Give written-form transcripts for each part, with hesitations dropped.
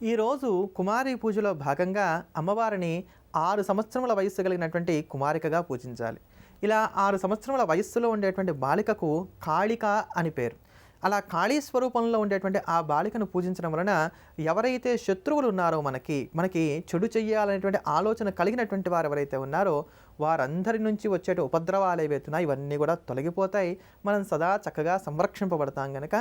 ఈరోజు కుమారి పూజలో భాగంగా అమ్మవారిని 6 సంవత్సరముల వయస్సు కలిగినటువంటి కుమారికగా పూజించాలి. ఇలా 6 సంవత్సరముల వయస్సులో ఉండేటువంటి బాలికకు కాళిక అని పేరు. అలా కాళీ స్వరూపంలో ఉండేటువంటి ఆ బాలికను పూజించడం వలన ఎవరైతే శత్రువులు ఉన్నారో మనకి చెడు చెయ్యాలనేటువంటి ఆలోచన కలిగినటువంటి వారు ఎవరైతే ఉన్నారో వారందరి నుంచి వచ్చేటి ఉపద్రవాలు ఏవైతున్నాయి ఇవన్నీ కూడా తొలగిపోతాయి. మనం సదా చక్కగా సంరక్షింపబడతాం గనక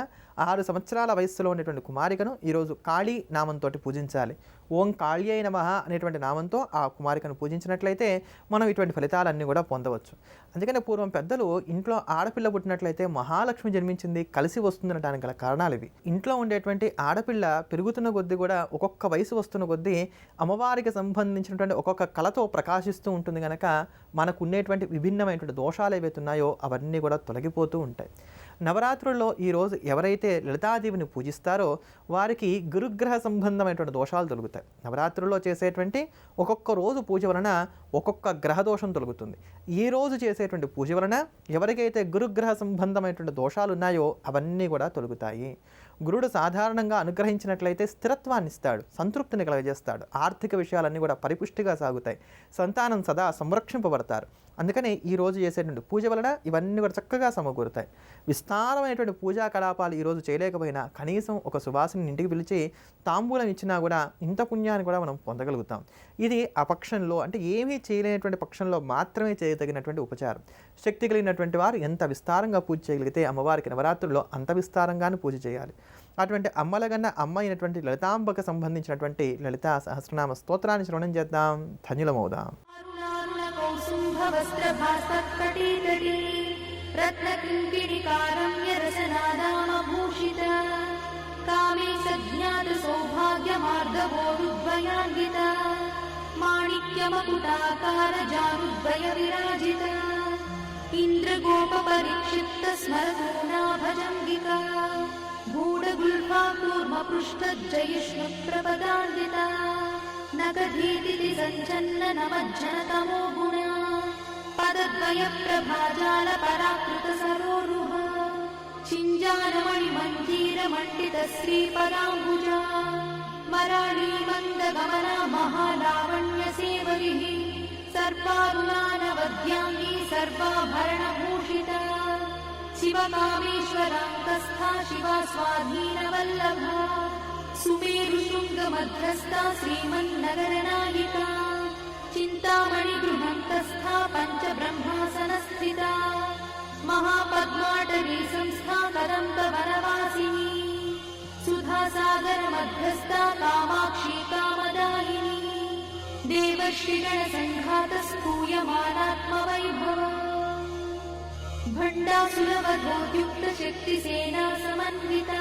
6 సంవత్సరాల వయస్సులో ఉండేటువంటి కుమారికను ఈరోజు కాళీ నామంతో పూజించాలి. ఓం కాళ్యై నమః అనేటువంటి నామంతో ఆ కుమారికను పూజించినట్లయితే మనం ఇటువంటి ఫలితాలన్నీ కూడా పొందవచ్చు. అందుకనే పూర్వం పెద్దలు ఇంట్లో ఆడపిల్ల పుట్టినట్లయితే మహాలక్ష్మి జన్మించింది కలిసి వస్తుందనడానికి గల కారణాలు ఇవి. ఇంట్లో ఉండేటువంటి ఆడపిల్ల పెరుగుతున్న కొద్దీ కూడా ఒక్కొక్క వయసు వస్తున్న కొద్దీ అమ్మవారికి సంబంధించినటువంటి ఒక్కొక్క కళతో ప్రకాశిస్తూ ఉంటుంది కనుక మనకు ఉండేటువంటి విభిన్నమైనటువంటి దోషాలు ఏవైతే ఉన్నాయో అవన్నీ కూడా తొలగిపోతూ ఉంటాయి. నవరాత్రుల్లో ఈరోజు ఎవరైతే లలితాదేవిని పూజిస్తారో వారికి గురుగ్రహ సంబంధమైనటువంటి దోషాలు తొలుగుతాయి. నవరాత్రుల్లో చేసేటువంటి ఒక్కొక్క రోజు పూజ వలన ఒక్కొక్క గ్రహ దోషం తొలుగుతుంది. ఈ రోజు చేసేటువంటి పూజ వలన ఎవరికైతే గురుగ్రహ సంబంధమైనటువంటి దోషాలు ఉన్నాయో అవన్నీ కూడా తొలుగుతాయి. గురుడు సాధారణంగా అనుగ్రహించినట్లయితే స్థిరత్వాన్ని ఇస్తాడు, సంతృప్తిని కలగజేస్తాడు, ఆర్థిక విషయాలన్నీ కూడా పరిపుష్టిగా సాగుతాయి, సంతానం సదా సంరక్షింపబడతారు. అందుకని ఈ రోజు చేసేటువంటి పూజ వలన ఇవన్నీ కూడా చక్కగా సమకూరుతాయి. విస్తారమైనటువంటి పూజా కలాపాలు ఈరోజు చేయలేకపోయినా కనీసం ఒక సువాసిని ఇంటికి పిలిచి తాంబూలం ఇచ్చినా కూడా ఇంత పుణ్యాన్ని కూడా మనం పొందగలుగుతాం. ఇది ఆ పక్షంలో అంటే ఏమీ చేయలేనటువంటి పక్షంలో మాత్రమే చేయదగినటువంటి ఉపచారం. శక్తి కలిగినటువంటి వారు ఎంత విస్తారంగా పూజ చేయగలిగితే అమ్మవారికి నవరాత్రుల్లో అంత విస్తారంగానే పూజ చేయాలి. అటువంటి అమ్మలగన్న అమ్మ అయినటువంటి లలితాంబకు సంబంధించినటువంటి లలితా సహస్రనామ స్తోత్రాన్ని శ్రవణం చేద్దాం, ధన్యులమవుదాం. మాణిక్యమకుటాకార జానుద్వయ విరాజిత ఇంద్రగోప పరిక్షిప్త స్మరతూనా భజంగికా గూఢగుల్ఫా కూర్మ పృష్ఠజయిష్ణు ప్రపదాన్విత నగధీతి సంచన్న నమజ్జనతమో గుణ పదద్వయ ప్రభాజాల పరాకృత సరోరుహ చింజానమణి మంజీర మండిత శ్రీపదాంబుజా మరాళీ మందగమన మహాలావణ్య సేవరిః సర్వారుణానవద్యాంగీ సర్వాభరణభూషిత శివకామేశ్వరాంతస్థా శివా స్వాధీనవల్లభా సుమేరుశృంగమధ్యస్థా శ్రీమన్నగరనాయికా చింతామణి గృహంతస్థా పంచబ్రహ్మాసనస్థితా మహాపద్మాటవీ సంస్థా కదంబ వనవాసిని సుధాసాగర మధ్యస్థా కామాక్షి కామదాయిని దేవశ్రీగణ సంఘాత స్థూయమానాత్మవైభవ భండాసురవధోద్యుక్త శక్తి సేనా సమన్విత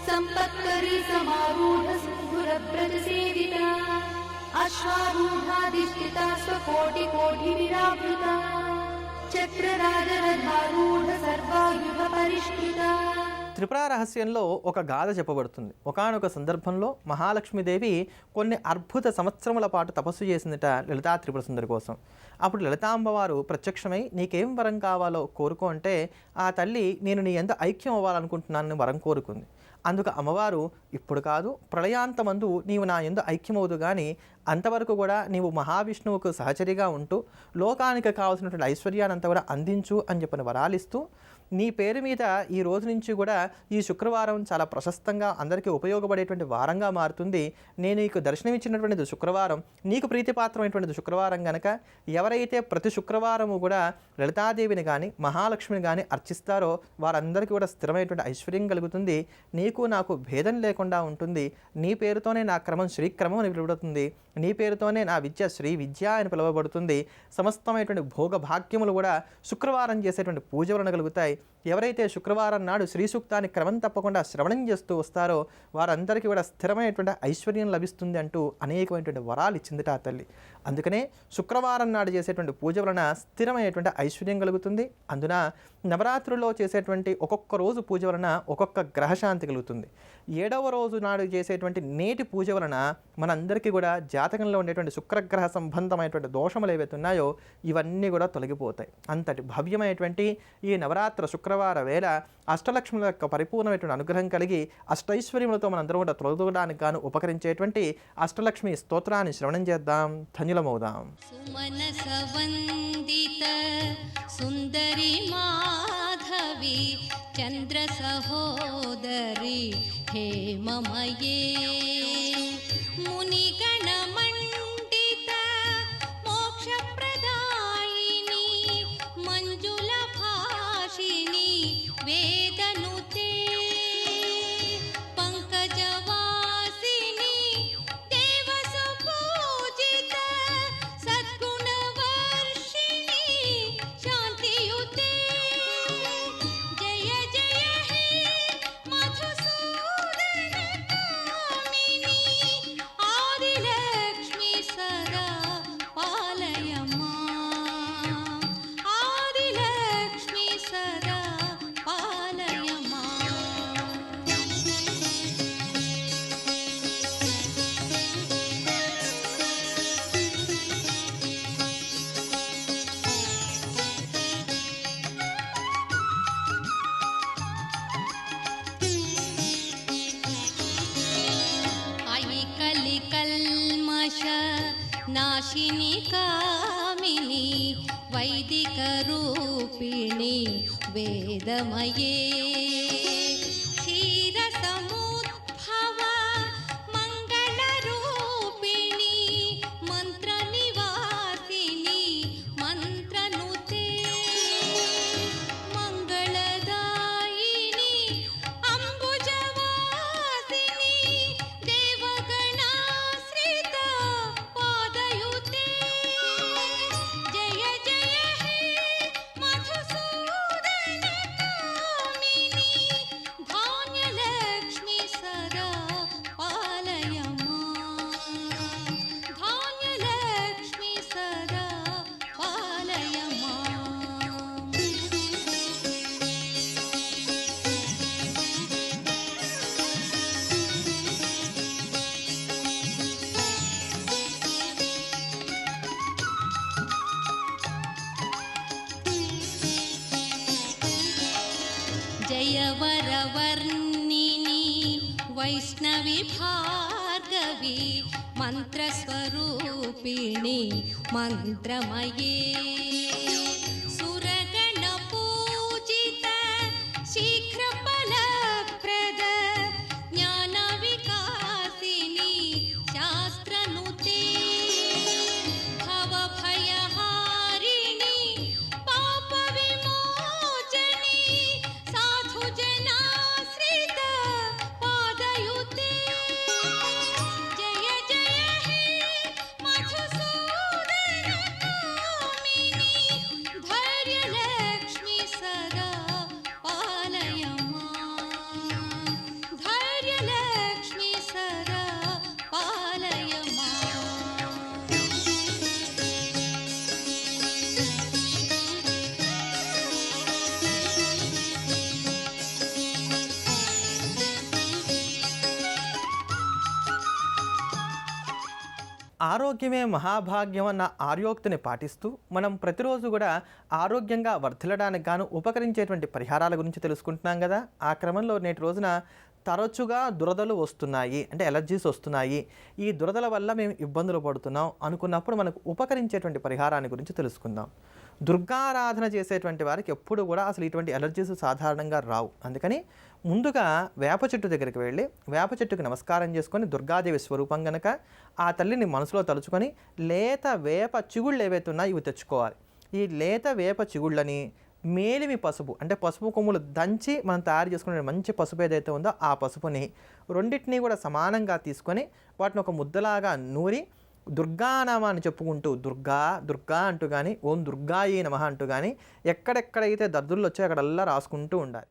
సంపత్కరీ సమారూఢ సింధురవ్రత సేవిత అశ్వారూఢాధిష్ఠిత స్వకోటి కోటి విరావృత చక్రరాజరథారూఢ సర్వాయుధ పరిష్కృత. త్రిపుర రహస్యంలో ఒక గాథ చెప్పబడుతుంది. ఒకానొక సందర్భంలో మహాలక్ష్మీదేవి కొన్ని అద్భుత సంవత్సరముల పాటు తపస్సు చేసిందట లలితా త్రిపుర సుందరి కోసం. అప్పుడు లలితాంబవారు ప్రత్యక్షమై నీకేం వరం కావాలో కోరుకో అంటే ఆ తల్లి నేను నీ యందు ఐక్యం అవ్వాలనుకుంటున్నానని వరం కోరుకుంది. అందుకు అమ్మవారు ఇప్పుడు కాదు ప్రళయాంతమందు నీవు నా యందు ఐక్యమవుదు కానీ అంతవరకు కూడా నీవు మహావిష్ణువుకు సహచరిగా ఉంటూ లోకానికి కావాల్సినటువంటి ఐశ్వర్యాన్ని అంతా కూడా అందించు అని చెప్పిన వరాలిస్తూ నీ పేరు మీద ఈ రోజు నుంచి కూడా ఈ శుక్రవారం చాలా ప్రశస్తంగా అందరికీ ఉపయోగపడేటువంటి వారంగా మారుతుంది. నేను నీకు దర్శనమిచ్చినటువంటిది శుక్రవారం, నీకు ప్రీతిపాత్రమైనటువంటిది శుక్రవారం కనుక ఎవరైతే ప్రతి శుక్రవారము కూడా లలితాదేవిని కానీ మహాలక్ష్మిని కానీ అర్చిస్తారో వారందరికీ కూడా స్థిరమైనటువంటి ఐశ్వర్యం కలుగుతుంది. నీకు నాకు భేదం లేకుండా ఉంటుంది. నీ పేరుతోనే నా క్రమం శ్రీక్రమం అని పిలువబడుతుంది. నీ పేరుతోనే నా విద్య శ్రీ విద్య అని పిలువబడుతుంది. సమస్తమైనటువంటి భోగ భాగ్యములు కూడా శుక్రవారం చేసేటువంటి పూజ వలన కలుగుతాయి. ఎవరైతే శుక్రవారం నాడు శ్రీ సూక్తాన్ని క్రమం తప్పకుండా శ్రవణం చేస్తూ వస్తారో వారందరికీ కూడా స్థిరమైనటువంటి ఐశ్వర్యం లభిస్తుంది అంటూ అనేకమైనటువంటి వరాలు ఇచ్చిందిట ఆ తల్లి. అందుకనే శుక్రవారం నాడు చేసేటువంటి పూజ వలన స్థిరమైనటువంటి ఐశ్వర్యం కలుగుతుంది. అందున నవరాత్రుల్లో చేసేటువంటి ఒక్కొక్క రోజు పూజ వలన ఒక్కొక్క గ్రహశాంతి కలుగుతుంది. 7వ రోజు నాడు చేసేటువంటి నేటి పూజ వలన మనందరికీ కూడా జాతకంలో ఉండేటువంటి శుక్రగ్రహ సంబంధమైనటువంటి దోషములు ఏవైతే ఉన్నాయో ఇవన్నీ కూడా తొలగిపోతాయి. అంతటి భవ్యమైనటువంటి ఈ నవరాత్రి శుక్రవార వేళ అష్టలక్ష్ముల యొక్క పరిపూర్ణమైనటువంటి అనుగ్రహం కలిగి అష్టైశ్వర్యములతో మనందరం కూడా తొలగడానికి గాను ఉపకరించేటువంటి అష్టలక్ష్మి స్తోత్రాన్ని శ్రవణం చేద్దాం, ధన్యులమవుదాం. సుమనస వందిత సుందరి మాధవి చంద్ర సహోదరి హేమమయే మునిగణ మండిత మోక్షప్రదాయిని మంజుల భాషిని వేదనుతే పంకజవాసిని దేవసుపూజిత సద్గుణవర్షిణి శాంతియుతే జయ జయ హే మధుసూదన కామిని ఆదిలక్ష్మి సదా పాలయ మాం ఆదిలక్ష్మి సదా పాలయ మాం. అయి కలి కల్మష నాశిని కామిని వైదిక రూపిణి వేదమయే క్షీర సముద్భవ మంగళ రూపిణి మంత్ర నివాసిని మంత్రనుతే మంగళదాయిని అంబుజవాసిని దేవగణాశ్రిత పాదయుతే జయ జయ హే మధుసూదన కామిని ధాన్యలక్ష్మి సదా పాలయ మాం ధాన్యలక్ష్మి సదా పాలయ మాం. జయవరవర్ణిని వైష్ణవి భార్గవి మంత్రస్వరూపిణి మంత్రమయే సురగణ పూజిత శీఘ్ర ఫలప్రద జ్ఞాన వికాసిని శాస్త్రనుతే భవ భయహారిణి పాప విమోచని సాధు జనాశ్రిత పాదయుతే జయ జయ హే మధుసూదన కామిని ధైర్యలక్ష్మి సదా పాలయ మాం ధైర్యలక్ష్మి సదా పాలయ మాం. ఆరోగ్యమే మహాభాగ్యం అన్న ఆర్యోక్తిని పాటిస్తూ మనం ప్రతిరోజు కూడా ఆరోగ్యంగా వర్ధిల్లడానికి గాను ఉపకరించేటువంటి పరిహారాల గురించి తెలుసుకుంటున్నాం కదా. ఆ క్రమంలో నేటి రోజున తరచుగా దురదలు వస్తున్నాయి, అంటే ఎలర్జీస్ వస్తున్నాయి, ఈ దురదల వల్ల మేము ఇబ్బందులు పడుతున్నాం అనుకున్నప్పుడు మనకు ఉపకరించేటువంటి పరిహారాన్ని గురించి తెలుసుకుందాం. దుర్గారాధన చేసేటువంటి వారికి ఎప్పుడు కూడా అసలు ఇటువంటి ఎలర్జీస్ సాధారణంగా రావు. అందుకని ముందుగా వేప చెట్టు దగ్గరికి వెళ్ళి వేప చెట్టుకి నమస్కారం చేసుకొని దుర్గాదేవి స్వరూపం గనక ఆ తల్లిని మనసులో తలుచుకొని లేత వేప చిగుళ్ళు ఏవైతే ఉన్నాయో ఇవి తెచ్చుకోవాలి. ఈ లేత వేప చిగుళ్ళని మేలిమి పసుపు, అంటే పసుపు కొమ్ములు దంచి మనం తయారు చేసుకునే మంచి పసుపు ఏదైతే ఉందో ఆ పసుపుని రెండింటినీ కూడా సమానంగా తీసుకొని వాటిని ఒక ముద్దలాగా నూరి దుర్గానామాన్ని చెప్పుకుంటూ దుర్గా దుర్గా అంటూ కానీ ఓం దుర్గాయే నమః అంటూ కానీ ఎక్కడెక్కడైతే దద్దుర్లు వచ్చాయో అక్కడల్లా రాసుకుంటూ ఉండాలి.